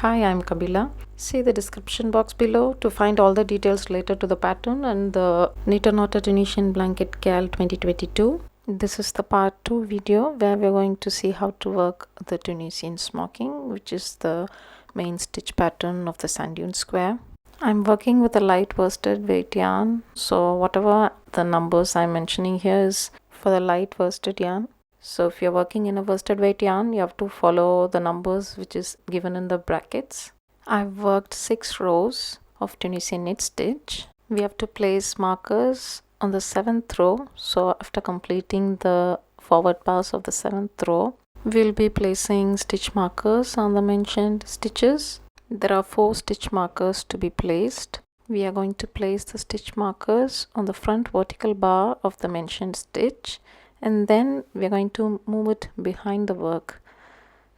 Hi, I'm Kabila. See the description box below to find all the details related to the pattern and the Knit or Knot Tunisian Blanket CAL 2022. This is the part 2 video where we're going to see how to work the Tunisian Smocking, which is the main stitch pattern of the Sand Dune Square. I'm working with a light worsted weight yarn, so whatever the numbers I'm mentioning here is for the light worsted yarn. So if you're working in a worsted weight yarn, you have to follow the numbers which is given in the brackets. I've worked 6 rows of Tunisian knit stitch. We have to place markers on the 7th row. So after completing the forward pass of the 7th row, we'll be placing stitch markers on the mentioned stitches. There are 4 stitch markers to be placed. We are going to place the stitch markers on the front vertical bar of the mentioned stitch, and then we're going to move it behind the work.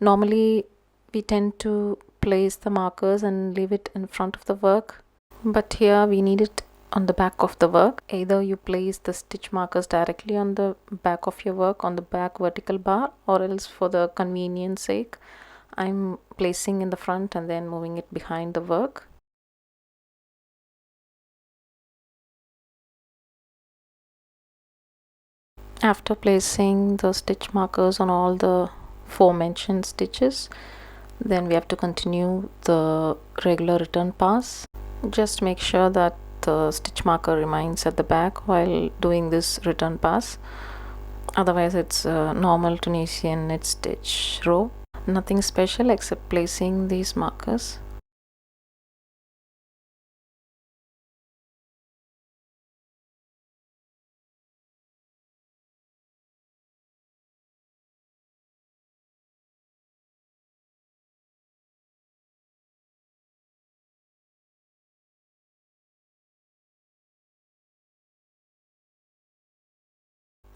Normally we tend to place the markers and leave it in front of the work, but here we need it on the back of the work. Either you place the stitch markers directly on the back of your work on the back vertical bar, or else for the convenience sake I'm placing in the front and then moving it behind the work. After placing the stitch markers on all the 4 mentioned stitches, then we have to continue the regular return pass. Just make sure that the stitch marker remains at the back while doing this return pass. Otherwise it's a normal Tunisian knit stitch row. Nothing special except placing these markers.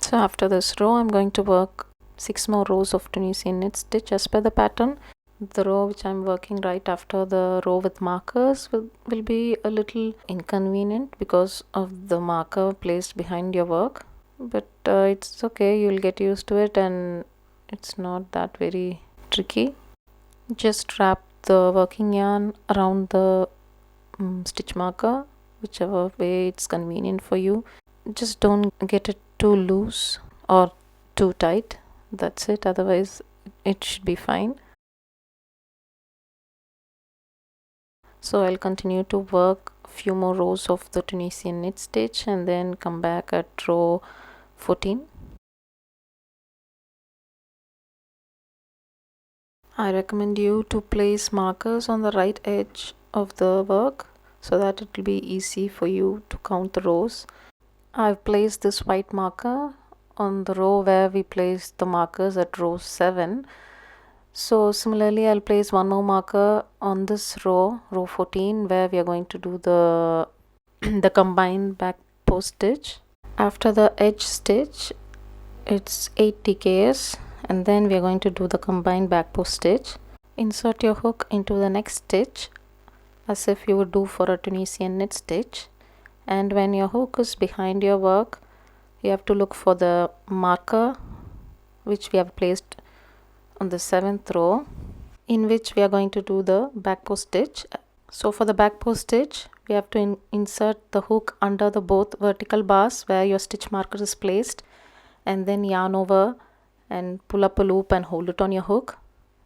So after this row I'm going to work 6 more rows of Tunisian knit stitch as per the pattern. The row which I'm working right after the row with markers will be a little inconvenient because of the marker placed behind your work, but it's okay, you'll get used to it and it's not that very tricky. Just wrap the working yarn around the stitch marker, whichever way it's convenient for you. Just don't get it too loose or too tight, that's it, otherwise it should be fine. So I'll continue to work a few more rows of the Tunisian knit stitch and then come back at row 14. I recommend you to place markers on the right edge of the work so that it will be easy for you to count the rows. I've placed this white marker on the row where we placed the markers at row 7. So similarly I'll place one more marker on this row, row 14, where we are going to do the the combined back post stitch. After the edge stitch it's 8 TKS, and then we are going to do the combined back post stitch. Insert your hook into the next stitch as if you would do for a Tunisian knit stitch, and when your hook is behind your work you have to look for the marker which we have placed on the 7th row, in which we are going to do the back post stitch. So for the back post stitch we have to insert the hook under the both vertical bars where your stitch marker is placed, and then yarn over and pull up a loop and hold it on your hook.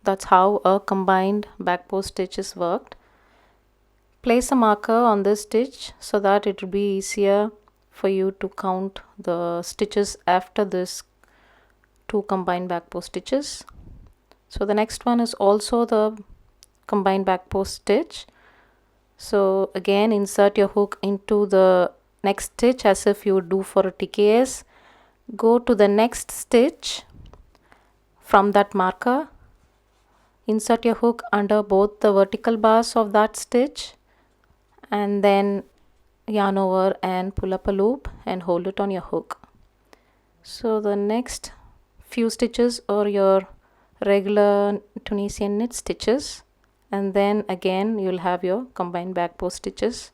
That's how a combined back post stitch is worked. Place a marker on this stitch so that it will be easier for you to count the stitches after this 2 combined back post stitches. So the next one is also the combined back post stitch. So again insert your hook into the next stitch as if you would do for a TKS. Go to the next stitch from that marker, insert your hook under both the vertical bars of that stitch, and then yarn over and pull up a loop and hold it on your hook. So the next few stitches are your regular Tunisian knit stitches, and then again you'll have your combined back post stitches.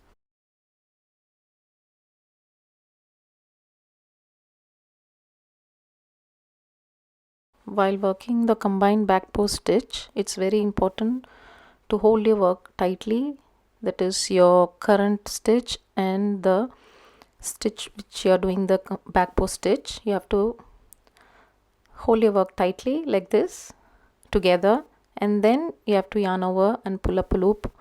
While working the combined back post stitch, it's very important to hold your work tightly, that is your current stitch and the stitch which you are doing the back post stitch. You have to hold your work tightly like this together, and then you have to yarn over and pull up a loop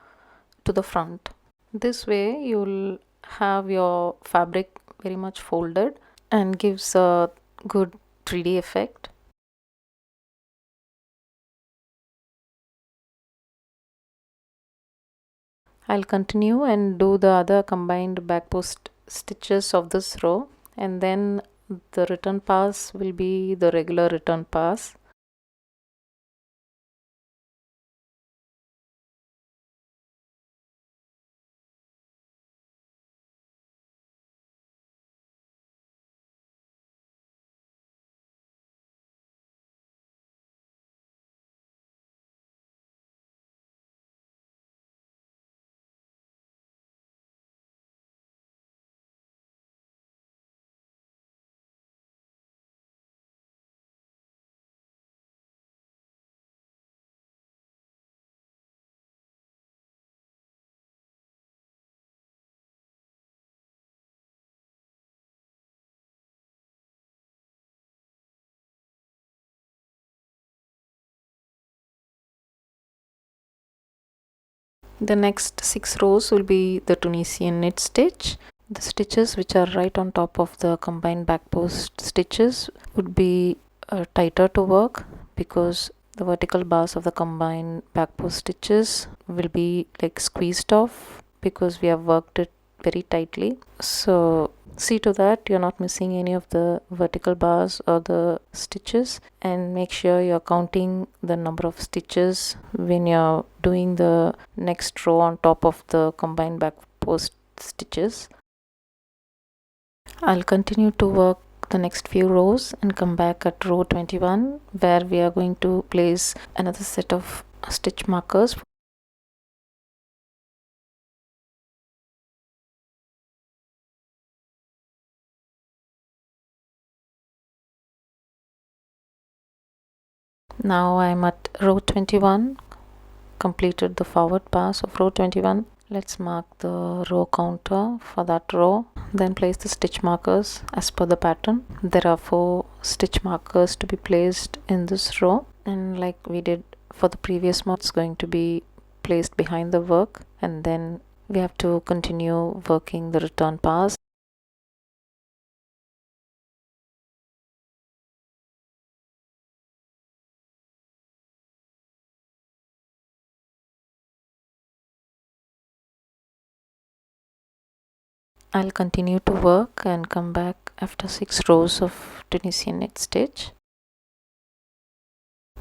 to the front. This way you'll have your fabric very much folded and gives a good 3D effect. I'll continue and do the other combined back post stitches of this row, and then the return pass will be the regular return pass. The next 6 rows will be the Tunisian knit stitch. The stitches which are right on top of the combined back post stitches would be tighter to work, because the vertical bars of the combined back post stitches will be like squeezed off because we have worked it very tightly. So see to that you're not missing any of the vertical bars or the stitches, and make sure you're counting the number of stitches when you're doing the next row on top of the combined back post stitches. I'll continue to work the next few rows and come back at row 21, where we are going to place another set of stitch markers. Now I'm at row 21, completed the forward pass of row 21. Let's mark the row counter for that row, then place the stitch markers as per the pattern. There are 4 stitch markers to be placed in this row, and like we did for the previous one, it's going to be placed behind the work, and then we have to continue working the return pass. I'll continue to work and come back after 6 rows of Tunisian knit stitch.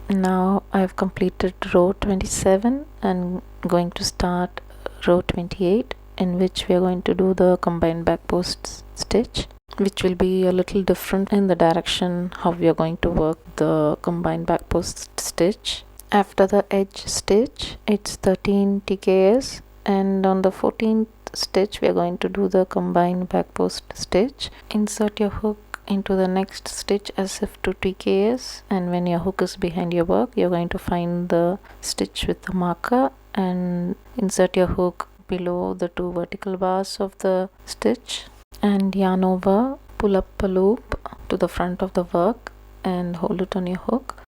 Now I've completed row 27 and going to start row 28, in which we are going to do the combined back post stitch, which will be a little different in the direction how we are going to work the combined back post stitch. After the edge stitch, it's 13 TKS, and on the 14th stitch we are going to do the combined back post stitch. Insert your hook into the next stitch as if to TKS, and when your hook is behind your work, you're going to find the stitch with the marker and insert your hook below the 2 vertical bars of the stitch and yarn over, pull up a loop to the front of the work and hold it on your hook.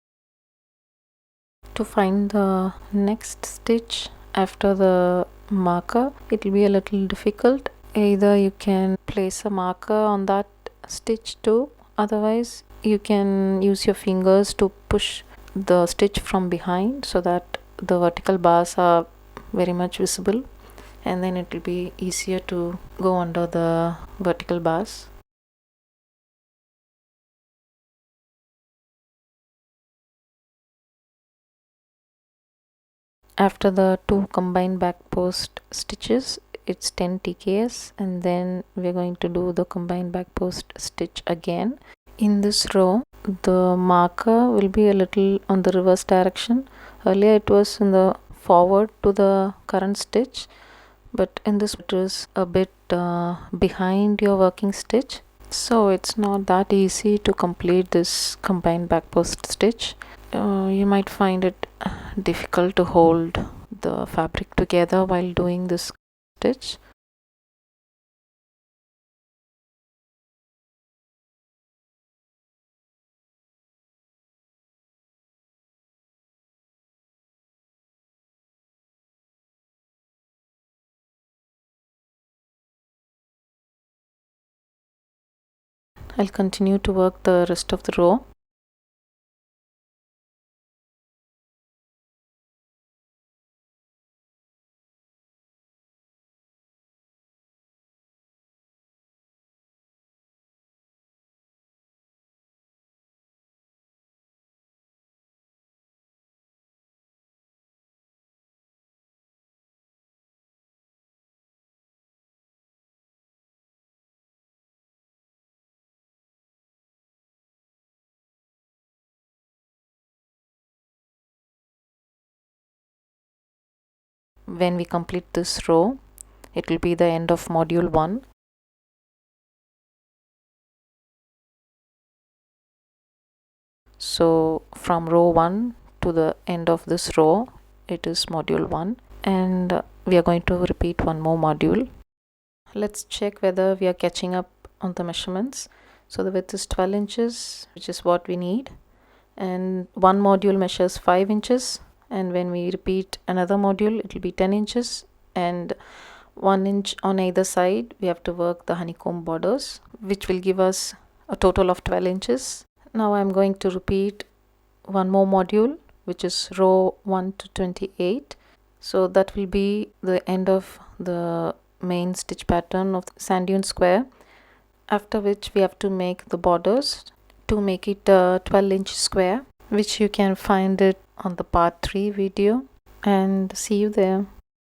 To find the next stitch after the marker, it will be a little difficult. Either you can place a marker on that stitch too, otherwise you can use your fingers to push the stitch from behind so that the vertical bars are very much visible, and then it will be easier to go under the vertical bars. After the 2 combined back post stitches, it's 10 TKS, and then we're going to do the combined back post stitch again. In this row, the marker will be a little on the reverse direction. Earlier it was in the forward to the current stitch, but in this it is a bit behind your working stitch, so it's not that easy to complete this combined back post stitch. You might find it difficult to hold the fabric together while doing this stitch. I'll continue to work the rest of the row. When we complete this row, it will be the end of module 1. So from row 1 to the end of this row, it is module 1, and we are going to repeat one more module. Let's check whether we are catching up on the measurements. So the width is 12 inches, which is what we need, and one module measures 5 inches, and when we repeat another module, it will be 10 inches, and 1 inch on either side. We have to work the honeycomb borders, which will give us a total of 12 inches. Now I'm going to repeat one more module, which is row 1 to 28. So that will be the end of the main stitch pattern of the Sand Dune Square, after which we have to make the borders to make it a 12-inch square, which you can find it on the part 3 video, and see you there.